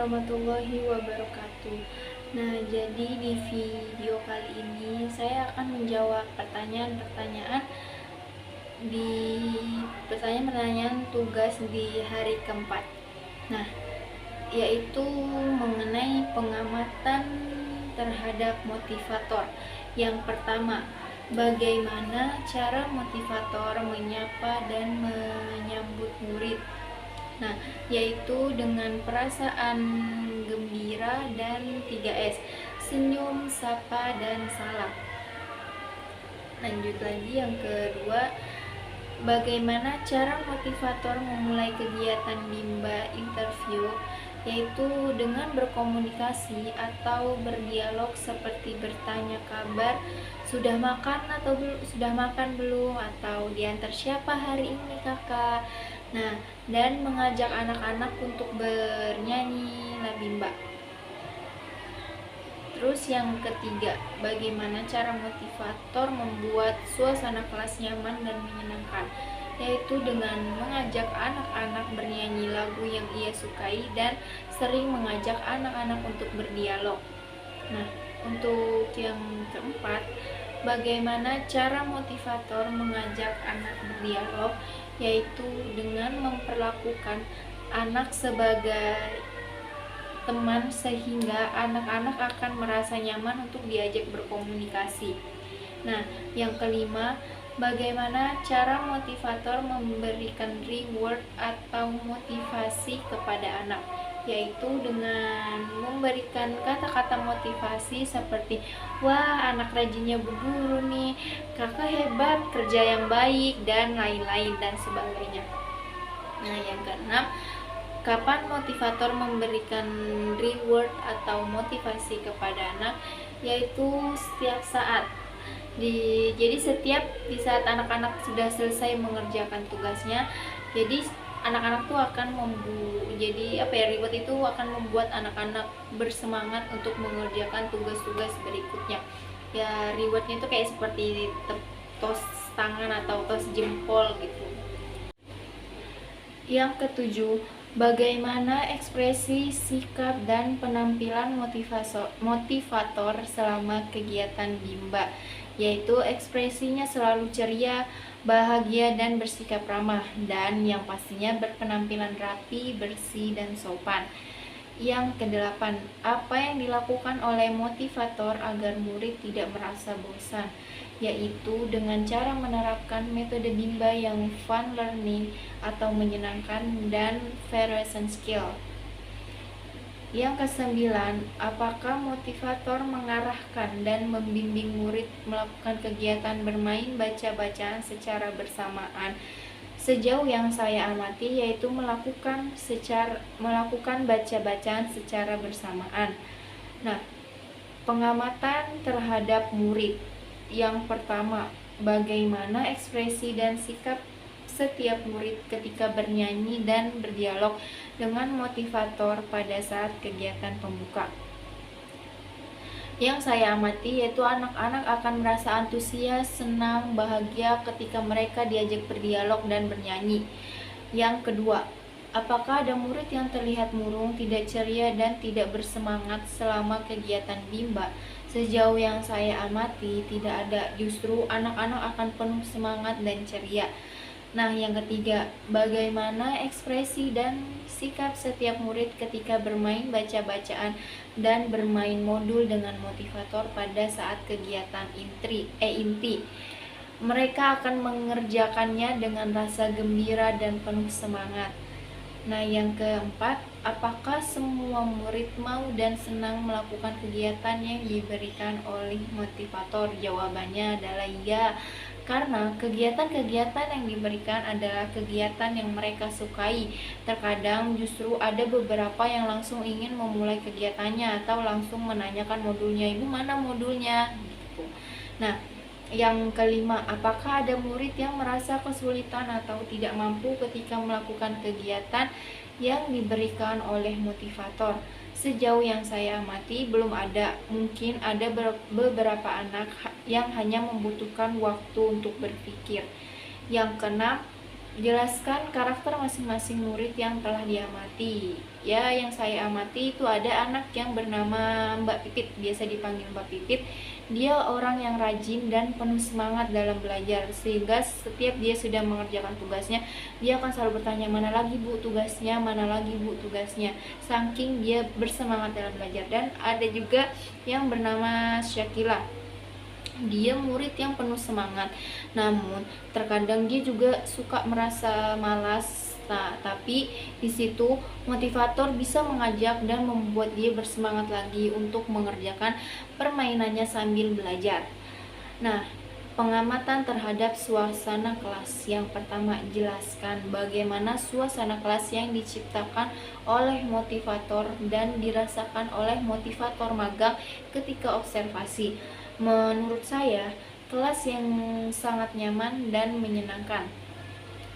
warahmatullahi wabarakatuh. Nah, jadi di video kali ini saya akan menjawab pertanyaan-pertanyaan di pertanyaan-pertanyaan tugas di hari keempat. Nah, yaitu mengenai pengamatan terhadap motivator. Yang pertama, bagaimana cara motivator menyapa dan menyambut murid? Nah, yaitu dengan perasaan gembira dan 3S, senyum, sapa, dan salam. Lanjut lagi yang kedua, bagaimana cara motivator memulai kegiatan bimba interview, yaitu dengan berkomunikasi atau berdialog seperti bertanya kabar, sudah makan atau sudah makan belum, atau diantar siapa hari ini kakak. Nah, dan mengajak anak-anak untuk bernyanyi la bimba. Terus yang ketiga, bagaimana cara motivator membuat suasana kelas nyaman dan menyenangkan, yaitu dengan mengajak anak-anak bernyanyi lagu yang ia sukai dan sering mengajak anak-anak untuk berdialog. Nah, untuk yang keempat, bagaimana cara motivator mengajak anak berdialog, yaitu dengan memperlakukan anak sebagai teman sehingga anak-anak akan merasa nyaman untuk diajak berkomunikasi. Nah, yang kelima, bagaimana cara motivator memberikan reward atau motivasi kepada anak, yaitu dengan memberikan kata-kata motivasi seperti, wah anak rajinnya berguru nih, kakak hebat, kerja yang baik, dan lain-lain dan sebagainya. Nah, yang keenam, kapan motivator memberikan reward atau motivasi kepada anak, yaitu setiap saat. Jadi setiap di saat anak-anak sudah selesai mengerjakan tugasnya, jadi anak-anak tuh akan reward itu akan membuat anak-anak bersemangat untuk mengerjakan tugas-tugas berikutnya. Ya, rewardnya itu kayak seperti tos tangan atau tos jempol gitu. Yang ketujuh, bagaimana ekspresi, sikap, dan penampilan motivator selama kegiatan bimba, yaitu ekspresinya selalu ceria, bahagia, dan bersikap ramah, dan yang pastinya berpenampilan rapi, bersih, dan sopan. Yang kedelapan, apa yang dilakukan oleh motivator agar murid tidak merasa bosan, yaitu dengan cara menerapkan metode bimba yang fun learning atau menyenangkan dan variation skill. Yang kesembilan, apakah motivator mengarahkan dan membimbing murid melakukan kegiatan bermain baca-bacaan secara bersamaan? Sejauh yang saya amati, yaitu melakukan baca-bacaan secara bersamaan. Nah, pengamatan terhadap murid. Yang pertama, bagaimana ekspresi dan sikap setiap murid ketika bernyanyi dan berdialog dengan motivator pada saat kegiatan pembuka. Yang saya amati yaitu anak-anak akan merasa antusias, senang, bahagia ketika mereka diajak berdialog dan bernyanyi. Yang kedua, apakah ada murid yang terlihat murung, tidak ceria, dan tidak bersemangat selama kegiatan bimba? Sejauh yang saya amati, tidak ada. Justru anak-anak akan penuh semangat dan ceria. Nah, yang ketiga, bagaimana ekspresi dan sikap setiap murid ketika bermain baca-bacaan dan bermain modul dengan motivator pada saat kegiatan inti. Mereka akan mengerjakannya dengan rasa gembira dan penuh semangat. Nah, yang keempat, apakah semua murid mau dan senang melakukan kegiatan yang diberikan oleh motivator? Jawabannya adalah iya, karena kegiatan-kegiatan yang diberikan adalah kegiatan yang mereka sukai. Terkadang justru ada beberapa yang langsung ingin memulai kegiatannya atau langsung menanyakan modulnya, ibu mana modulnya? Gitu. Nah, yang kelima, apakah ada murid yang merasa kesulitan atau tidak mampu ketika melakukan kegiatan yang diberikan oleh motivator? Sejauh yang saya amati belum ada. Mungkin ada beberapa anak yang hanya membutuhkan waktu untuk berpikir. Yang keenam, Jelaskan karakter masing-masing murid yang telah diamati. Ya, yang saya amati itu ada anak yang bernama Mbak Pipit, biasa dipanggil Mbak Pipit. Dia orang yang rajin dan penuh semangat dalam belajar, sehingga setiap dia sudah mengerjakan tugasnya, dia akan selalu bertanya, mana lagi Bu tugasnya, mana lagi Bu tugasnya. Saking dia bersemangat dalam belajar. Dan ada juga yang bernama Syakila. Dia murid yang penuh semangat, namun terkadang dia juga suka merasa malas. Nah, tapi di situ motivator bisa mengajak dan membuat dia bersemangat lagi untuk mengerjakan permainannya sambil belajar. Nah, pengamatan terhadap suasana kelas. Yang pertama, jelaskan bagaimana suasana kelas yang diciptakan oleh motivator dan dirasakan oleh motivator magang ketika observasi. Menurut saya, kelas yang sangat nyaman dan menyenangkan.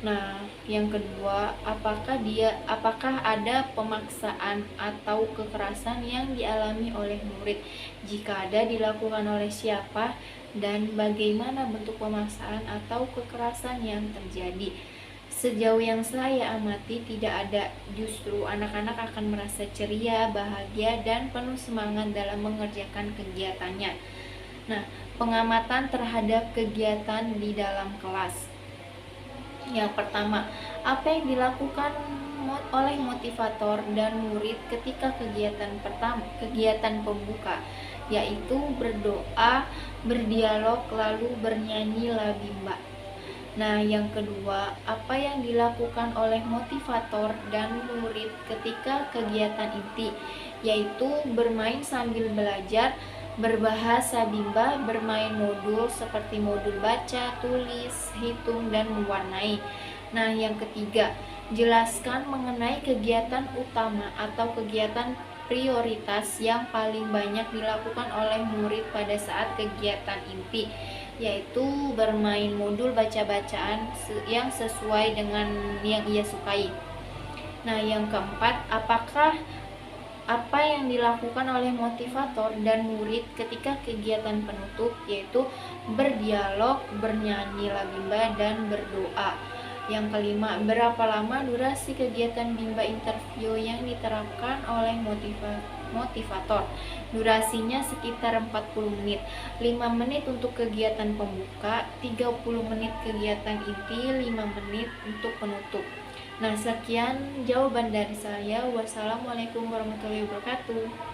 Nah, yang kedua, apakah ada pemaksaan atau kekerasan yang dialami oleh murid? Jika ada, dilakukan oleh siapa dan bagaimana bentuk pemaksaan atau kekerasan yang terjadi? Sejauh yang saya amati tidak ada, justru anak-anak akan merasa ceria, bahagia, dan penuh semangat dalam mengerjakan kegiatannya. Nah, pengamatan terhadap kegiatan di dalam kelas. Yang pertama, apa yang dilakukan oleh motivator dan murid ketika kegiatan pembuka, yaitu berdoa, berdialog, lalu bernyanyi labimba. Nah, yang kedua, apa yang dilakukan oleh motivator dan murid ketika kegiatan inti, yaitu bermain sambil belajar, berbahasa bimba, bermain modul seperti modul baca, tulis, hitung, dan mewarnai. Nah, yang ketiga, jelaskan mengenai kegiatan utama atau kegiatan prioritas yang paling banyak dilakukan oleh murid pada saat kegiatan inti, yaitu bermain modul baca-bacaan yang sesuai dengan yang ia sukai. Nah, yang keempat, apa yang dilakukan oleh motivator dan murid ketika kegiatan penutup, yaitu berdialog, bernyanyi labimba, dan berdoa. Yang kelima, berapa lama durasi kegiatan bimba interview yang diterapkan oleh motivator? Durasinya sekitar 40 menit. 5 menit untuk kegiatan pembuka, 30 menit kegiatan inti, 5 menit untuk penutup. Nah, sekian jawaban dari saya. Wassalamualaikum warahmatullahi wabarakatuh.